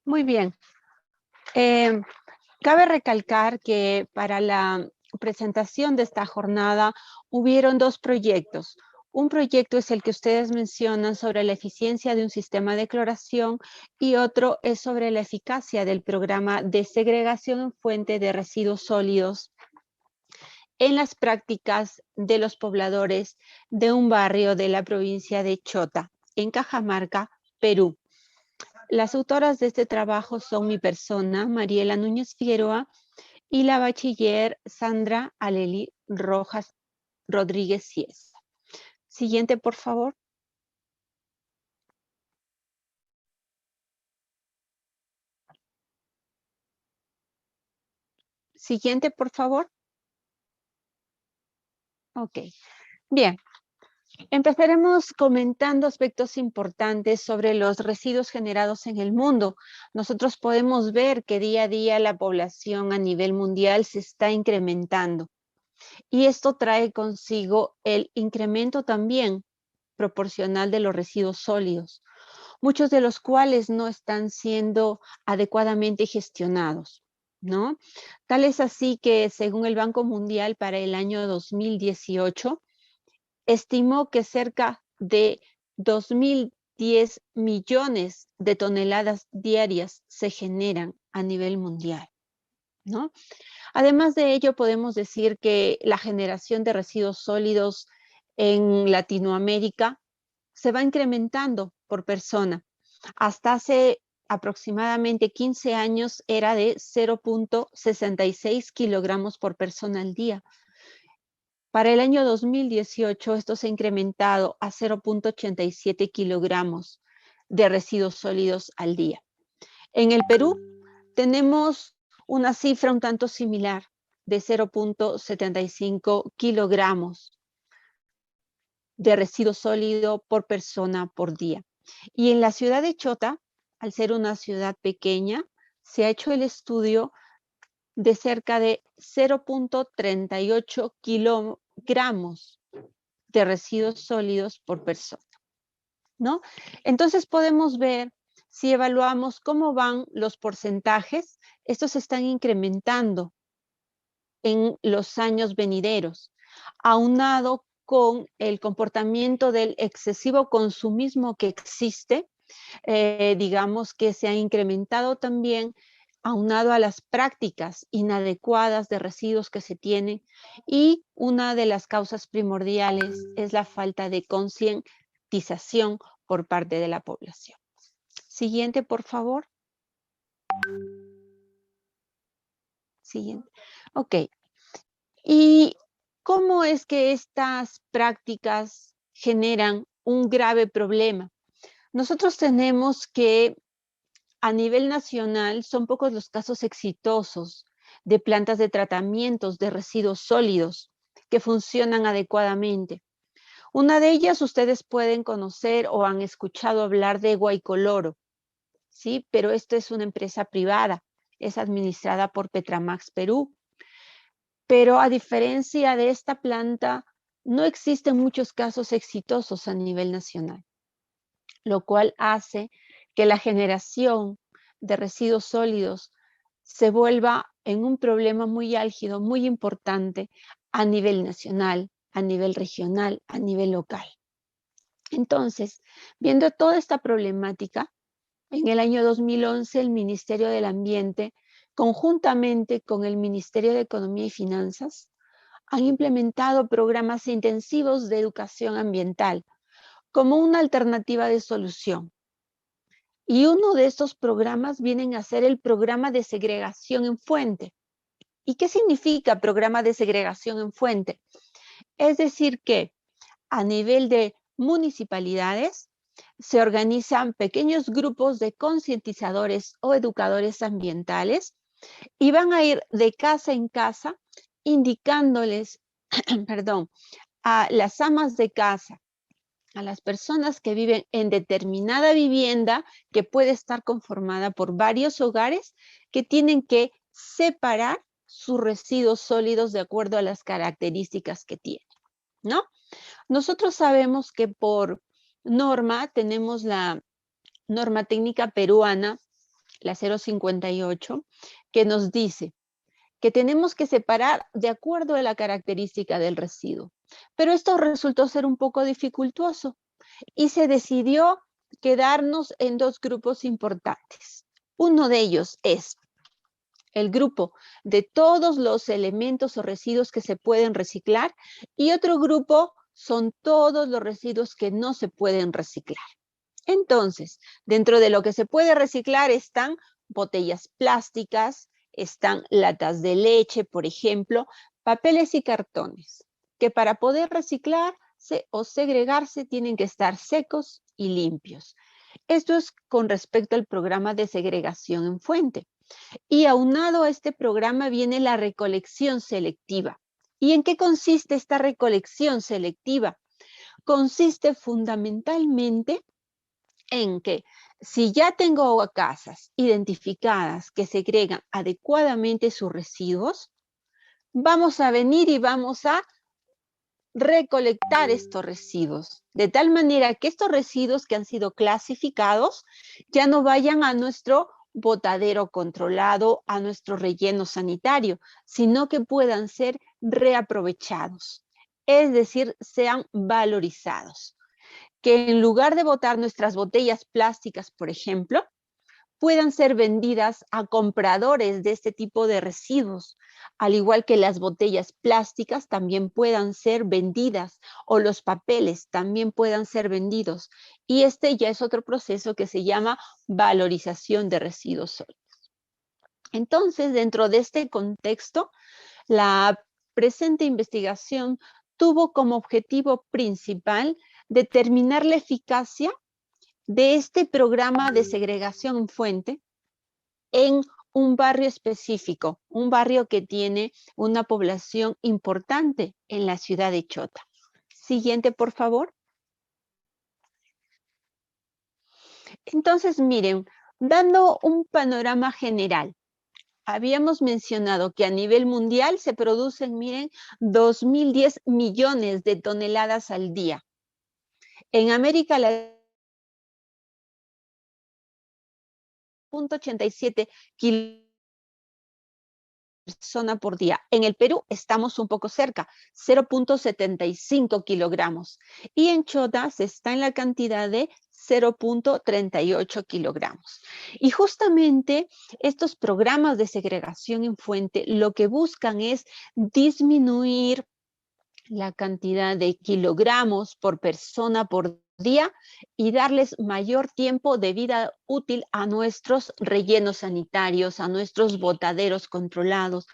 Muy bien. Eh, Cabe recalcar que para la presentación de esta jornada hubieron dos proyectos. Un proyecto es el que ustedes mencionan sobre la eficiencia de un sistema de cloración y otro es sobre la eficacia del programa de segregación en fuente de residuos sólidos en las prácticas de los pobladores de un barrio de la provincia de Chota, en Cajamarca, Perú. Las autoras de este trabajo son mi persona, Mariela Núñez Figueroa, y la bachiller Sandra Aleli Rojas Rodríguez Ciesa. Siguiente, por favor. Siguiente, por favor. Ok. Bien. Empezaremos comentando aspectos importantes sobre los residuos generados en el mundo. Nosotros podemos ver que día a día la población a nivel mundial se está incrementando y esto trae consigo el incremento también proporcional de los residuos sólidos, muchos de los cuales no están siendo adecuadamente gestionados, ¿no? Tal es así que, según el Banco Mundial, para el año 2018, estimó que cerca de 2.010 millones de toneladas diarias se generan a nivel mundial, ¿no? Además de ello, podemos decir que la generación de residuos sólidos en Latinoamérica se va incrementando por persona. Hasta hace aproximadamente 15 años era de 0.66 kilogramos por persona al día. Para el año 2018, esto se ha incrementado a 0.87 kilogramos de residuos sólidos al día. En el Perú tenemos una cifra un tanto similar de 0.75 kilogramos de residuo sólido por persona por día. Y en la ciudad de Chota, al ser una ciudad pequeña, se ha hecho el estudio de cerca de 0.38 kilogramos de residuos sólidos por persona, ¿no? Entonces podemos ver, si evaluamos cómo van los porcentajes, estos se están incrementando en los años venideros, aunado con el comportamiento del excesivo consumismo que existe, digamos que se ha incrementado también aunado a las prácticas inadecuadas de residuos que se tienen y una de las causas primordiales es la falta de concientización por parte de la población. Siguiente, por favor. Siguiente. Ok. ¿Y cómo es que estas prácticas generan un grave problema? Nosotros tenemos que a nivel nacional son pocos los casos exitosos de plantas de tratamientos de residuos sólidos que funcionan adecuadamente. Una de ellas ustedes pueden conocer o han escuchado hablar de Guaycoloro, ¿sí? Pero esto es una empresa privada, es administrada por Petramax Perú. Pero a diferencia de esta planta, no existen muchos casos exitosos a nivel nacional, lo cual hace que la generación de residuos sólidos se vuelva en un problema muy álgido, muy importante a nivel nacional, a nivel regional, a nivel local. Entonces, viendo toda esta problemática, en el año 2011 el Ministerio del Ambiente, conjuntamente con el Ministerio de Economía y Finanzas, han implementado programas intensivos de educación ambiental como una alternativa de solución. Y uno de estos programas viene a ser el programa de segregación en fuente. ¿Y qué significa programa de segregación en fuente? Es decir que a nivel de municipalidades se organizan pequeños grupos de concientizadores o educadores ambientales y van a ir de casa en casa indicándoles, perdón, a las amas de casa, a las personas que viven en determinada vivienda que puede estar conformada por varios hogares que tienen que separar sus residuos sólidos de acuerdo a las características que tienen, ¿no? Nosotros sabemos que por norma tenemos la norma técnica peruana la 058, que nos dice que tenemos que separar de acuerdo a la característica del residuo. Pero esto resultó ser un poco dificultoso y se decidió quedarnos en dos grupos importantes. Uno de ellos es el grupo de todos los elementos o residuos que se pueden reciclar y otro grupo son todos los residuos que no se pueden reciclar. Entonces, dentro de lo que se puede reciclar están botellas plásticas, están latas de leche, por ejemplo, papeles y cartones, que para poder reciclarse o segregarse tienen que estar secos y limpios. Esto es con respecto al programa de segregación en fuente. Y aunado a este programa viene la recolección selectiva. ¿Y en qué consiste esta recolección selectiva? Consiste fundamentalmente en que si ya tengo casas identificadas que segregan adecuadamente sus residuos, vamos a venir y vamos a recolectar estos residuos, de tal manera que estos residuos que han sido clasificados ya no vayan a nuestro botadero controlado, a nuestro relleno sanitario, sino que puedan ser reaprovechados, es decir, sean valorizados. Que en lugar de botar nuestras botellas plásticas, por ejemplo, puedan ser vendidas a compradores de este tipo de residuos, al igual que las botellas plásticas también puedan ser vendidas o los papeles también puedan ser vendidos. Y este ya es otro proceso que se llama valorización de residuos sólidos. Entonces, dentro de este contexto, la presente investigación tuvo como objetivo principal determinar la eficacia de este programa de segregación en fuente en un barrio específico, un barrio que tiene una población importante en la ciudad de Chota. Siguiente, por favor. Entonces, miren, dando un panorama general, habíamos mencionado que a nivel mundial se producen, miren, 2.010 millones de toneladas al día. En América Latina, 0.87 persona por día. En el Perú estamos un poco cerca, 0.75 kilogramos. Y en Chota se está en la cantidad de 0.38 kilogramos. Y justamente estos programas de segregación en fuente lo que buscan es disminuir la cantidad de kilogramos por persona por día y darles mayor tiempo de vida útil a nuestros rellenos sanitarios, a nuestros botaderos controlados,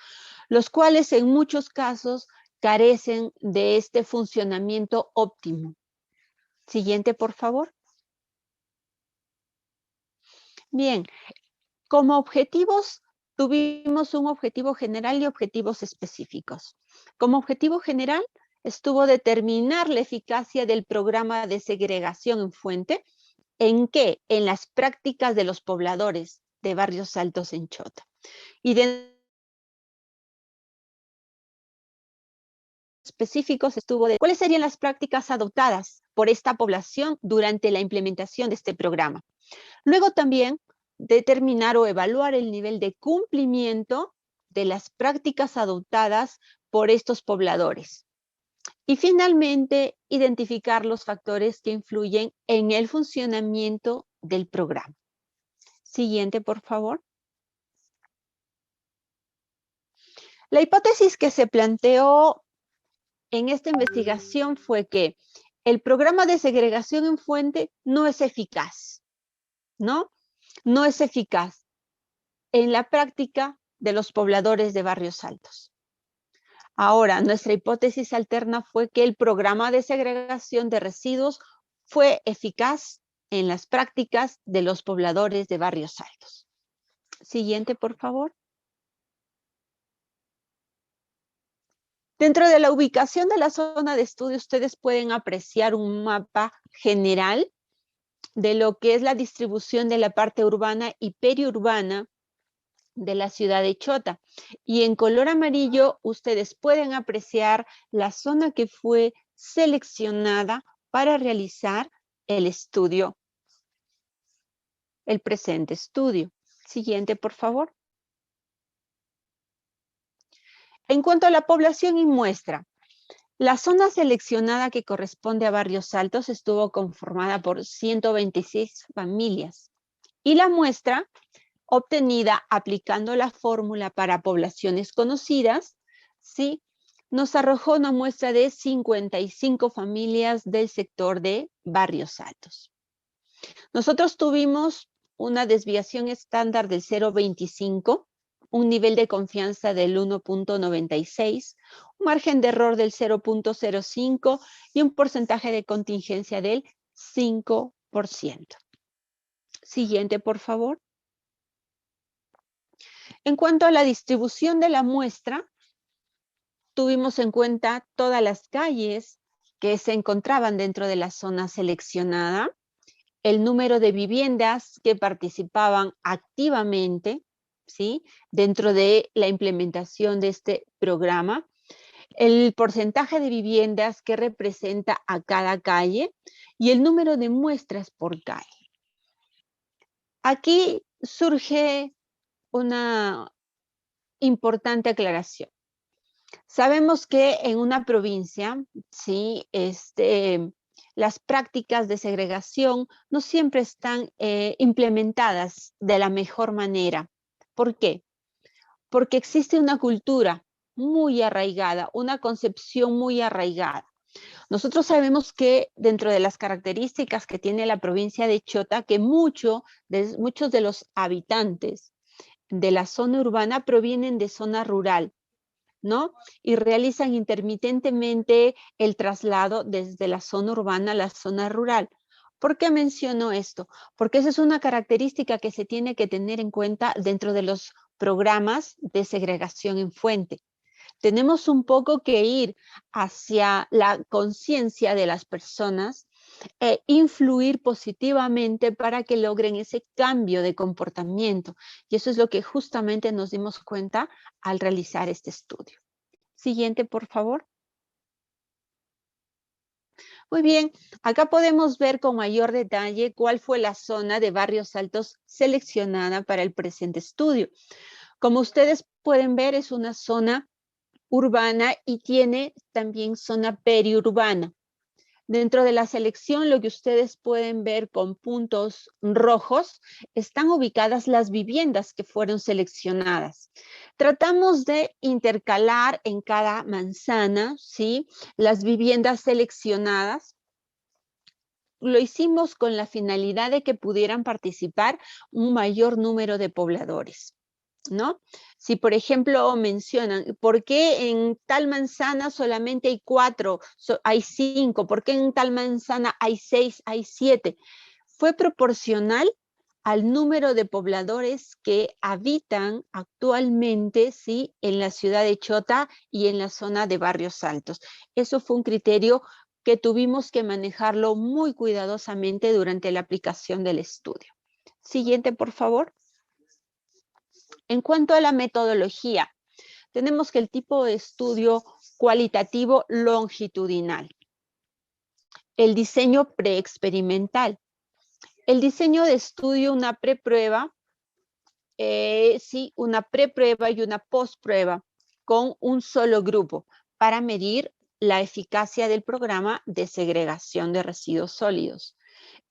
los cuales en muchos casos carecen de este funcionamiento óptimo. Siguiente, por favor. Bien, como objetivos tuvimos un objetivo general y objetivos específicos. Como objetivo general estuvo determinar la eficacia del programa de segregación en fuente. ¿En qué? En las prácticas de los pobladores de barrios altos en Chota. Y de específicos estuvo de cuáles serían las prácticas adoptadas por esta población durante la implementación de este programa. Luego también determinar o evaluar el nivel de cumplimiento de las prácticas adoptadas por estos pobladores. Y finalmente, identificar los factores que influyen en el funcionamiento del programa. Siguiente, por favor. La hipótesis que se planteó en esta investigación fue que el programa de segregación en fuente no es eficaz, ¿no? No es eficaz en la práctica de los pobladores de barrios altos. Ahora, nuestra hipótesis alterna fue que el programa de segregación de residuos fue eficaz en las prácticas de los pobladores de barrios altos. Siguiente, por favor. Dentro de la ubicación de la zona de estudio, ustedes pueden apreciar un mapa general de lo que es la distribución de la parte urbana y periurbana de la ciudad de Chota. Y en color amarillo ustedes pueden apreciar la zona que fue seleccionada para realizar el estudio, el presente estudio. Siguiente, por favor. En cuanto a la población y muestra, la zona seleccionada que corresponde a Barrios Altos estuvo conformada por 126 familias y la muestra obtenida aplicando la fórmula para poblaciones conocidas, ¿sí? Nos arrojó una muestra de 55 familias del sector de Barrios Altos. Nosotros tuvimos una desviación estándar del 0,25, un nivel de confianza del 1,96, un margen de error del 0,05 y un porcentaje de contingencia del 5%. Siguiente, por favor. En cuanto a la distribución de la muestra, tuvimos en cuenta todas las calles que se encontraban dentro de la zona seleccionada, el número de viviendas que participaban activamente, ¿sí?, dentro de la implementación de este programa, el porcentaje de viviendas que representa a cada calle y el número de muestras por calle. Aquí surge una importante aclaración. Sabemos que en una provincia, ¿sí?, las prácticas de segregación no siempre están implementadas de la mejor manera. ¿Por qué? Porque existe una cultura muy arraigada, una concepción muy arraigada. Nosotros sabemos que dentro de las características que tiene la provincia de Chota, que muchos de los habitantes de la zona urbana provienen de zona rural, ¿no? Y realizan intermitentemente el traslado desde la zona urbana a la zona rural. ¿Por qué menciono esto? Porque esa es una característica que se tiene que tener en cuenta dentro de los programas de segregación en fuente. Tenemos un poco que ir hacia la conciencia de las personas e influir positivamente para que logren ese cambio de comportamiento. Y eso es lo que justamente nos dimos cuenta al realizar este estudio. Siguiente, por favor. Muy bien, acá podemos ver con mayor detalle cuál fue la zona de Barrios Altos seleccionada para el presente estudio. Como ustedes pueden ver, es una zona urbana y tiene también zona periurbana. Dentro de la selección, lo que ustedes pueden ver con puntos rojos, están ubicadas las viviendas que fueron seleccionadas. Tratamos de intercalar en cada manzana, ¿sí?, las viviendas seleccionadas. Lo hicimos con la finalidad de que pudieran participar un mayor número de pobladores, ¿no? Si, por ejemplo, mencionan, ¿por qué en tal manzana solamente hay 4, hay 5? ¿Por qué en tal manzana hay 6, hay 7? Fue proporcional al número de pobladores que habitan actualmente, ¿sí?, en la ciudad de Chota y en la zona de Barrios Altos. Eso fue un criterio que tuvimos que manejarlo muy cuidadosamente durante la aplicación del estudio. Siguiente, por favor. En cuanto a la metodología, tenemos que el tipo de estudio cualitativo longitudinal, el diseño preexperimental, el diseño de estudio, una preprueba, sí, una preprueba y una postprueba con un solo grupo para medir la eficacia del programa de segregación de residuos sólidos.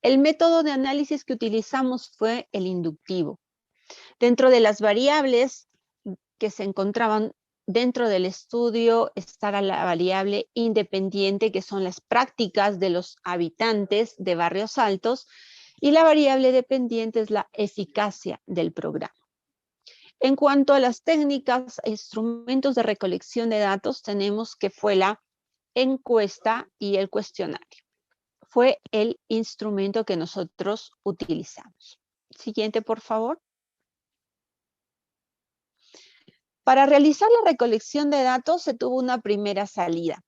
El método de análisis que utilizamos fue el inductivo. Dentro de las variables que se encontraban dentro del estudio está la variable independiente, que son las prácticas de los habitantes de Barrios Altos, y la variable dependiente es la eficacia del programa. En cuanto a las técnicas e instrumentos de recolección de datos, tenemos que fue la encuesta y el cuestionario. Fue el instrumento que nosotros utilizamos. Siguiente, por favor. Para realizar la recolección de datos se tuvo una primera salida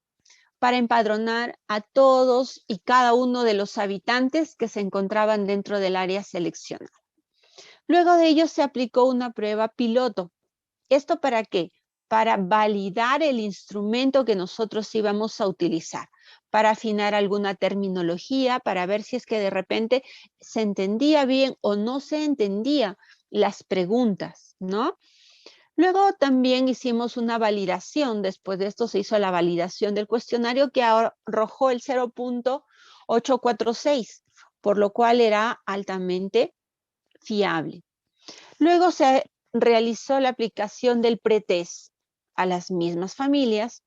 para empadronar a todos y cada uno de los habitantes que se encontraban dentro del área seleccionada. Luego de ello se aplicó una prueba piloto. ¿Esto para qué? Para validar el instrumento que nosotros íbamos a utilizar, para afinar alguna terminología, para ver si es que de repente se entendía bien o no se entendía las preguntas, ¿no? Luego también hicimos una validación, después de esto se hizo la validación del cuestionario que arrojó el 0.846, por lo cual era altamente fiable. Luego se realizó la aplicación del pretest a las mismas familias.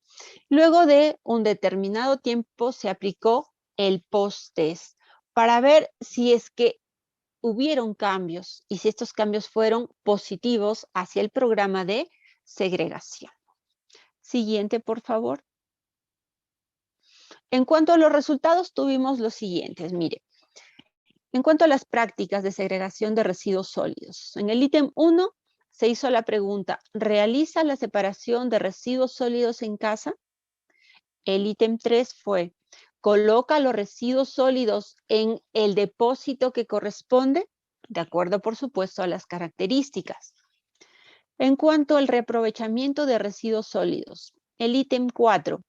Luego de un determinado tiempo se aplicó el post-test para ver si es que hubieron cambios y si estos cambios fueron positivos hacia el programa de segregación. Siguiente, por favor. En cuanto a los resultados, tuvimos los siguientes. Mire, en cuanto a las prácticas de segregación de residuos sólidos, en el ítem 1 se hizo la pregunta, ¿realiza la separación de residuos sólidos en casa? El ítem 3 fue, ¿coloca los residuos sólidos en el depósito que corresponde? De acuerdo, por supuesto, a las características. En cuanto al reaprovechamiento de residuos sólidos, el ítem 4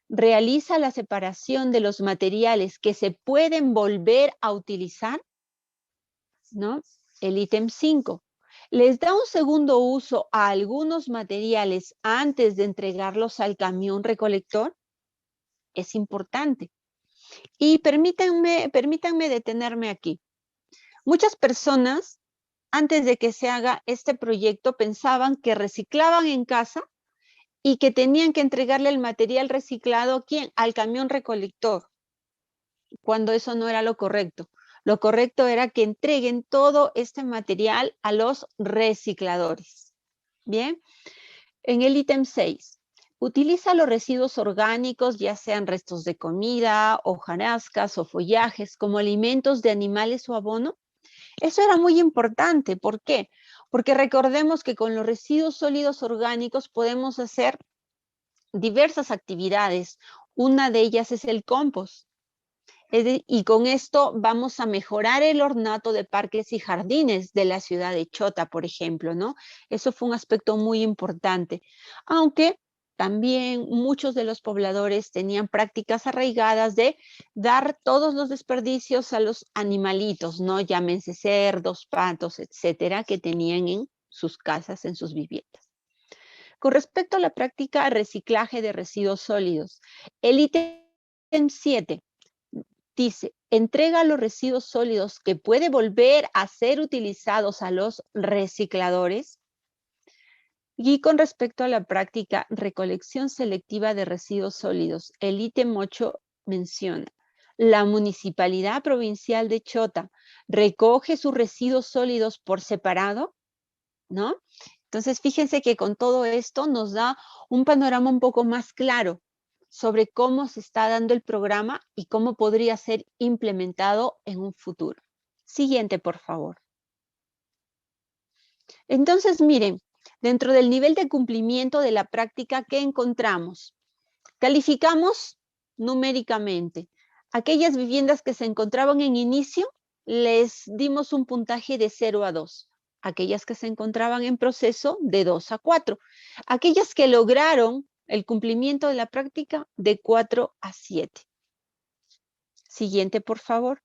realiza la separación de los materiales que se pueden volver a utilizar, ¿no? El ítem 5 les da un segundo uso a algunos materiales antes de entregarlos al camión recolector. Es importante. Y permítanme detenerme aquí. Muchas personas, antes de que se haga este proyecto, pensaban que reciclaban en casa y que tenían que entregarle el material reciclado, ¿a quién? Al camión recolector, cuando eso no era lo correcto. Lo correcto era que entreguen todo este material a los recicladores. Bien, en el ítem 6, utiliza los residuos orgánicos, ya sean restos de comida, hojarascas o follajes, como alimentos de animales o abono. Eso era muy importante. ¿Por qué? Porque recordemos que con los residuos sólidos orgánicos podemos hacer diversas actividades. Una de ellas es el compost. Y con esto vamos a mejorar el ornato de parques y jardines de la ciudad de Chota, por ejemplo, ¿no? Eso fue un aspecto muy importante. Aunque también muchos de los pobladores tenían prácticas arraigadas de dar todos los desperdicios a los animalitos, ¿no? Llámense cerdos, patos, etcétera, que tenían en sus casas, en sus viviendas. Con respecto a la práctica de reciclaje de residuos sólidos, el ítem 7 dice, entrega los residuos sólidos que puede volver a ser utilizados a los recicladores. Y con respecto a la práctica recolección selectiva de residuos sólidos, el ítem 8 menciona, la Municipalidad Provincial de Chota recoge sus residuos sólidos por separado, ¿no? Entonces, fíjense que con todo esto nos da un panorama un poco más claro sobre cómo se está dando el programa y cómo podría ser implementado en un futuro. Siguiente, por favor. Entonces, miren, dentro del nivel de cumplimiento de la práctica, ¿qué encontramos? Calificamos numéricamente. Aquellas viviendas que se encontraban en inicio, les dimos un puntaje de 0 a 2. Aquellas que se encontraban en proceso, de 2 a 4. Aquellas que lograron el cumplimiento de la práctica, de 4 a 7. Siguiente, por favor.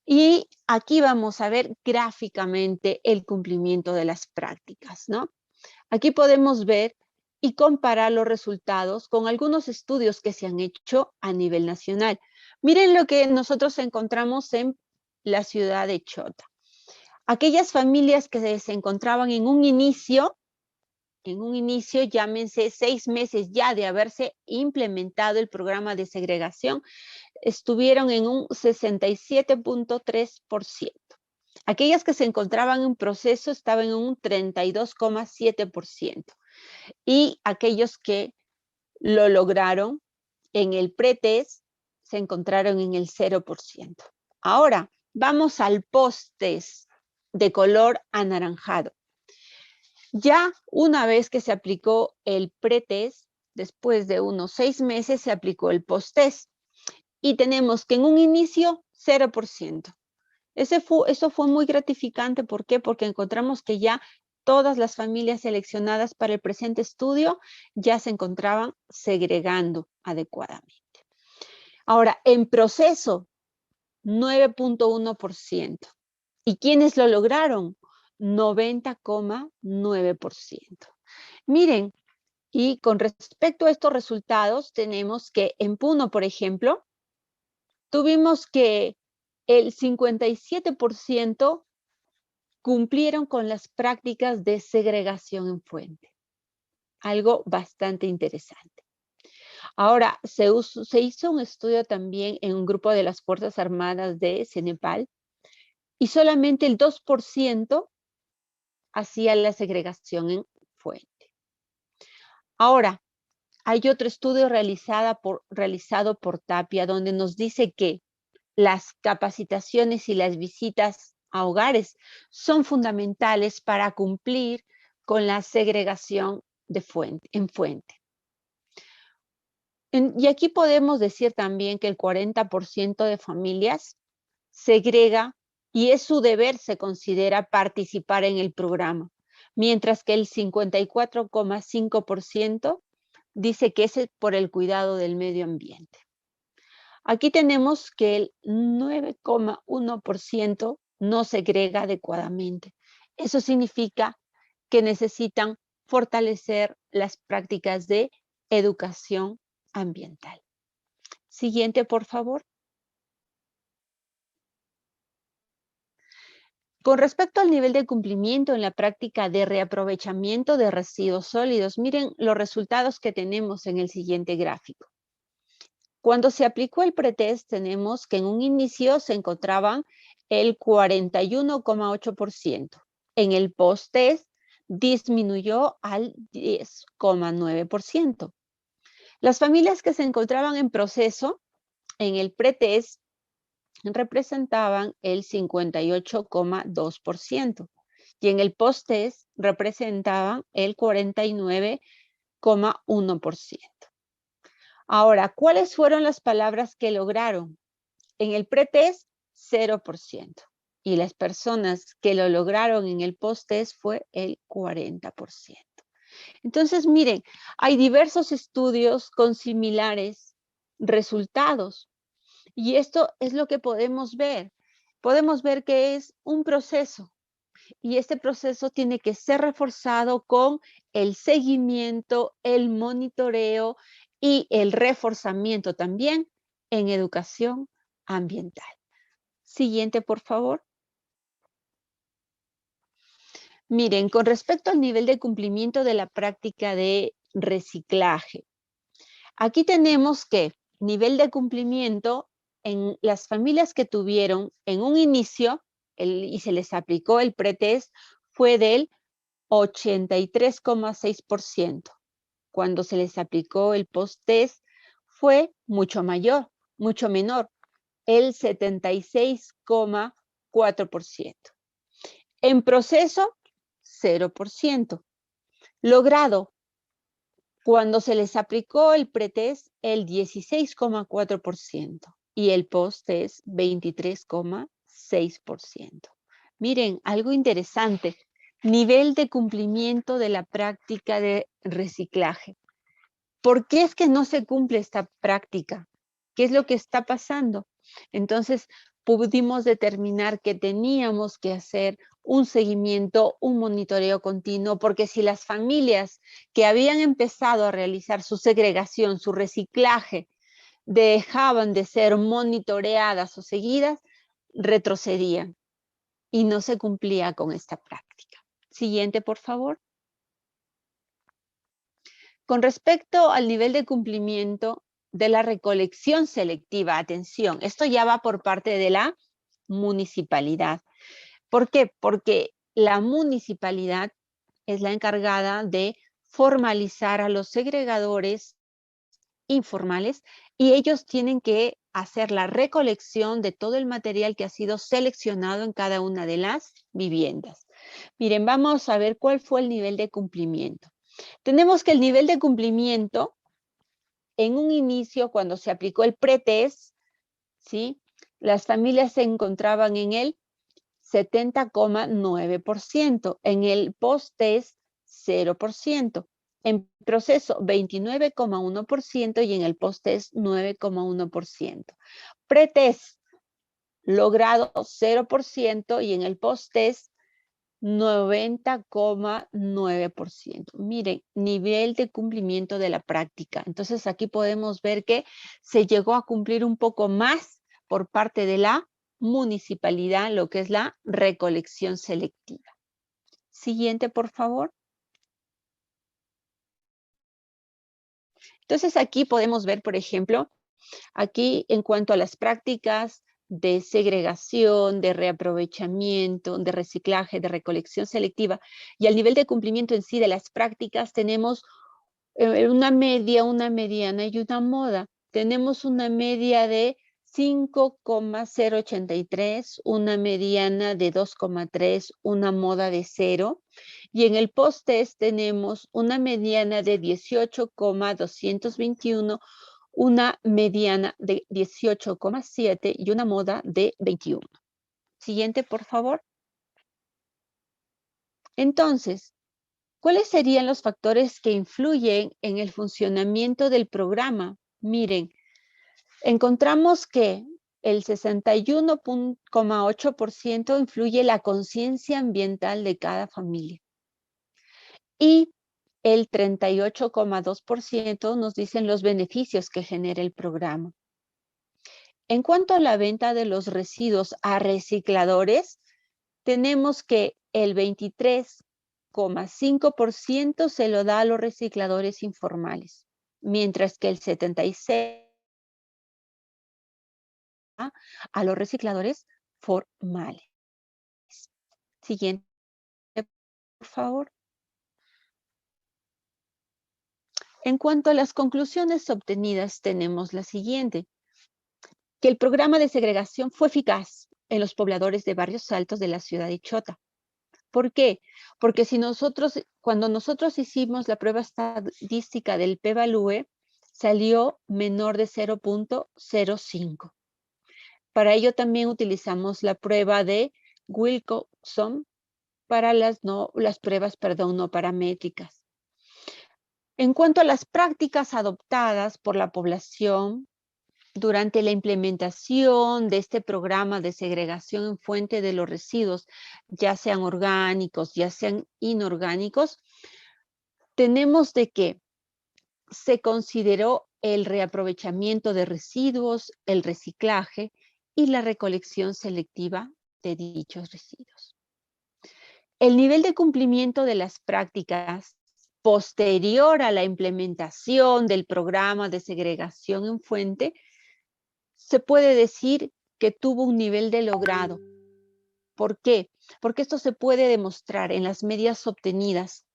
Y aquí vamos a ver gráficamente el cumplimiento de las prácticas, ¿no? Aquí podemos ver y comparar los resultados con algunos estudios que se han hecho a nivel nacional. Miren lo que nosotros encontramos en la ciudad de Chota. Aquellas familias que se encontraban en un inicio, llámense 6 meses ya de haberse implementado el programa de segregación, estuvieron en un 67.3%. Aquellas que se encontraban en proceso estaban en un 32,7%. Y aquellos que lo lograron en el pretest se encontraron en el 0%. Ahora, vamos al post-test de color anaranjado. Ya una vez que se aplicó el pretest, después de unos 6 meses se aplicó el post-test. Y tenemos que en un inicio, 0%. Eso fue muy gratificante. ¿Por qué? Porque encontramos que ya todas las familias seleccionadas para el presente estudio ya se encontraban segregando adecuadamente. Ahora, en proceso, 9.1%. ¿Y quiénes lo lograron? 90,9%. Miren, y con respecto a estos resultados, tenemos que en Puno, por ejemplo, tuvimos que el 57% cumplieron con las prácticas de segregación en fuente. Algo bastante interesante. Ahora, se hizo un estudio también en un grupo de las Fuerzas Armadas de Cenepal y solamente el 2% hacía la segregación en fuente. Ahora, hay otro estudio realizado por Tapia donde nos dice que las capacitaciones y las visitas a hogares son fundamentales para cumplir con la segregación en fuente. Y aquí podemos decir también que el 40% de familias segrega y es su deber, se considera, participar en el programa, mientras que el 54,5% dice que es por el cuidado del medio ambiente. Aquí tenemos que el 9,1% no segrega adecuadamente. Eso significa que necesitan fortalecer las prácticas de educación ambiental. Siguiente, por favor. Con respecto al nivel de cumplimiento en la práctica de reaprovechamiento de residuos sólidos, miren los resultados que tenemos en el siguiente gráfico. Cuando se aplicó el pretest, tenemos que en un inicio se encontraban el 41,8%. En el post-test disminuyó al 10,9%. Las familias que se encontraban en proceso en el pretest representaban el 58,2% y en el post-test representaban el 49,1%. Ahora, ¿cuáles fueron las palabras que lograron? En el pretest, 0%. Y las personas que lo lograron en el post-test fue el 40%. Entonces, miren, hay diversos estudios con similares resultados. Y esto es lo que podemos ver. Podemos ver que es un proceso. Y este proceso tiene que ser reforzado con el seguimiento, el monitoreo y el reforzamiento también en educación ambiental. Siguiente, por favor. Miren, con respecto al nivel de cumplimiento de la práctica de reciclaje, aquí tenemos que nivel de cumplimiento en las familias que tuvieron en un inicio y se les aplicó el pretest fue del 83,6%. Cuando se les aplicó el post-test fue mucho mayor, mucho menor, el 76,4%. En proceso, 0%. Logrado, cuando se les aplicó el pretest, el 16,4% y el post-test, 23,6%. Miren, algo interesante. Nivel de cumplimiento de la práctica de reciclaje. ¿Por qué es que no se cumple esta práctica? ¿Qué es lo que está pasando? Entonces, pudimos determinar que teníamos que hacer un seguimiento, un monitoreo continuo, porque si las familias que habían empezado a realizar su segregación, su reciclaje, dejaban de ser monitoreadas o seguidas, retrocedían y no se cumplía con esta práctica. Siguiente, por favor. Con respecto al nivel de cumplimiento de la recolección selectiva, atención, esto ya va por parte de la municipalidad. ¿Por qué? Porque la municipalidad es la encargada de formalizar a los segregadores informales y ellos tienen que hacer la recolección de todo el material que ha sido seleccionado en cada una de las viviendas. Miren, vamos a ver cuál fue el nivel de cumplimiento. Tenemos que el nivel de cumplimiento en un inicio, cuando se aplicó el pretest, ¿sí? Las familias se encontraban en el 70,9%, en el post-test 0%, en proceso 29,1% y en el post-test 9,1%. Pretest logrado 0% y en el post-test 90,9%. Miren, nivel de cumplimiento de la práctica. Entonces aquí podemos ver que se llegó a cumplir un poco más por parte de la municipalidad, lo que es la recolección selectiva. Siguiente, por favor. Entonces aquí podemos ver, por ejemplo, aquí en cuanto a las prácticas de segregación, de reaprovechamiento, de reciclaje, de recolección selectiva y al nivel de cumplimiento en sí de las prácticas, tenemos una media, una mediana y una moda. Tenemos una media de 5,083, una mediana de 2,3, una moda de 0. Y en el post-test tenemos una mediana de 18,221, una mediana de 18,7 y una moda de 21. Siguiente, por favor. Entonces, ¿cuáles serían los factores que influyen en el funcionamiento del programa? Miren, encontramos que el 61,8% influye la conciencia ambiental de cada familia y el 38,2% nos dicen los beneficios que genera el programa. En cuanto a la venta de los residuos a recicladores, tenemos que el 23,5% se lo da a los recicladores informales, mientras que el 76% a los recicladores formales. Siguiente, por favor. En cuanto a las conclusiones obtenidas, tenemos la siguiente: que el programa de segregación fue eficaz en los pobladores de barrios altos de la ciudad de Chota. ¿Por qué? Porque cuando nosotros hicimos la prueba estadística del p-value, salió menor de 0,05. Para ello también utilizamos la prueba de Wilcoxon para las pruebas no paramétricas. En cuanto a las prácticas adoptadas por la población durante la implementación de este programa de segregación en fuente de los residuos, ya sean orgánicos, ya sean inorgánicos, tenemos de que se consideró el reaprovechamiento de residuos, el reciclaje y la recolección selectiva de dichos residuos. El nivel de cumplimiento de las prácticas posterior a la implementación del programa de segregación en fuente se puede decir que tuvo un nivel de logrado. ¿Por qué? Porque esto se puede demostrar en las medias obtenidas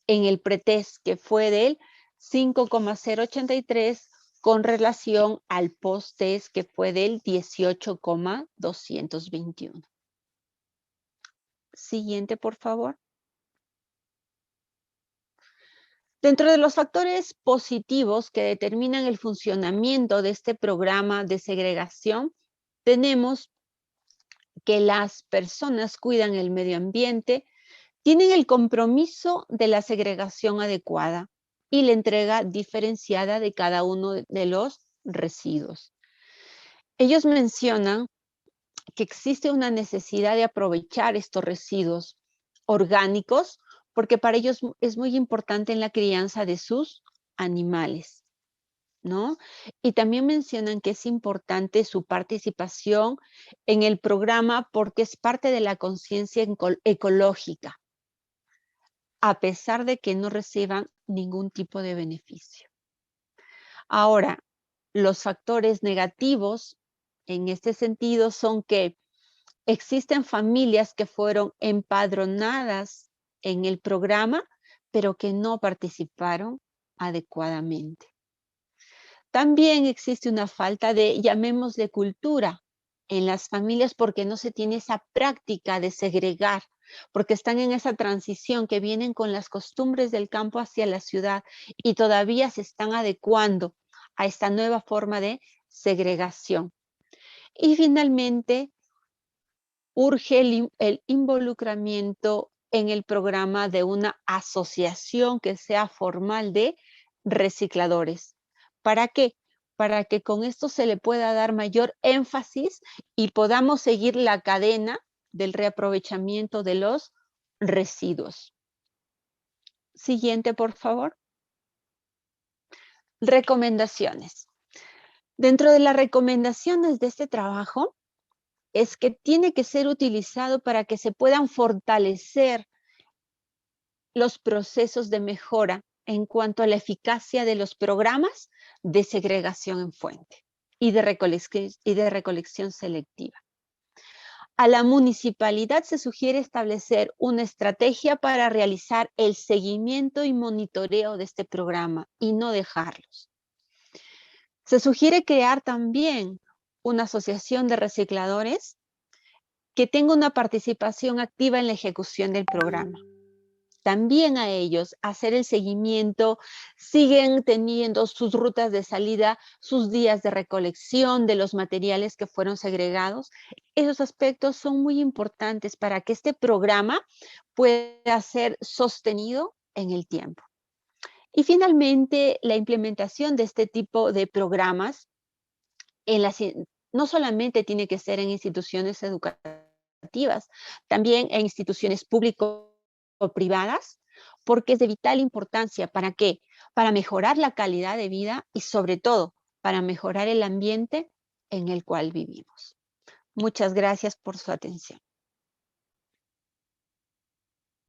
en el pretest, que fue del 5,083 con relación al post-test, que fue del 18,221. Siguiente, por favor. Dentro de los factores positivos que determinan el funcionamiento de este programa de segregación, tenemos que las personas cuidan el medio ambiente, tienen el compromiso de la segregación adecuada y la entrega diferenciada de cada uno de los residuos. Ellos mencionan que existe una necesidad de aprovechar estos residuos orgánicos porque para ellos es muy importante en la crianza de sus animales, ¿no? Y también mencionan que es importante su participación en el programa porque es parte de la conciencia ecológica, a pesar de que no reciban ningún tipo de beneficio. Ahora, los factores negativos en este sentido son que existen familias que fueron empadronadas en el programa, pero que no participaron adecuadamente. También existe una falta de, llamémosle, cultura en las familias porque no se tiene esa práctica de segregar, porque están en esa transición que vienen con las costumbres del campo hacia la ciudad y todavía se están adecuando a esta nueva forma de segregación. Y finalmente, urge el involucramiento en el programa de una asociación que sea formal de recicladores. ¿Para qué? para que con esto se le pueda dar mayor énfasis y podamos seguir la cadena del reaprovechamiento de los residuos. Siguiente, por favor. Recomendaciones. Dentro de las recomendaciones de este trabajo es que tiene que ser utilizado para que se puedan fortalecer los procesos de mejora en cuanto a la eficacia de los programas de segregación en fuente y de recolección selectiva. A la municipalidad se sugiere establecer una estrategia para realizar el seguimiento y monitoreo de este programa y no dejarlos. Se sugiere crear también una asociación de recicladores que tenga una participación activa en la ejecución del programa. También a ellos hacer el seguimiento, siguen teniendo sus rutas de salida, sus días de recolección de los materiales que fueron segregados. Esos aspectos son muy importantes para que este programa pueda ser sostenido en el tiempo. Y finalmente, la implementación de este tipo de programas no solamente tiene que ser en instituciones educativas, también en instituciones públicas o privadas, porque es de vital importancia. ¿Para qué? Para mejorar la calidad de vida y sobre todo para mejorar el ambiente en el cual vivimos. Muchas gracias por su atención.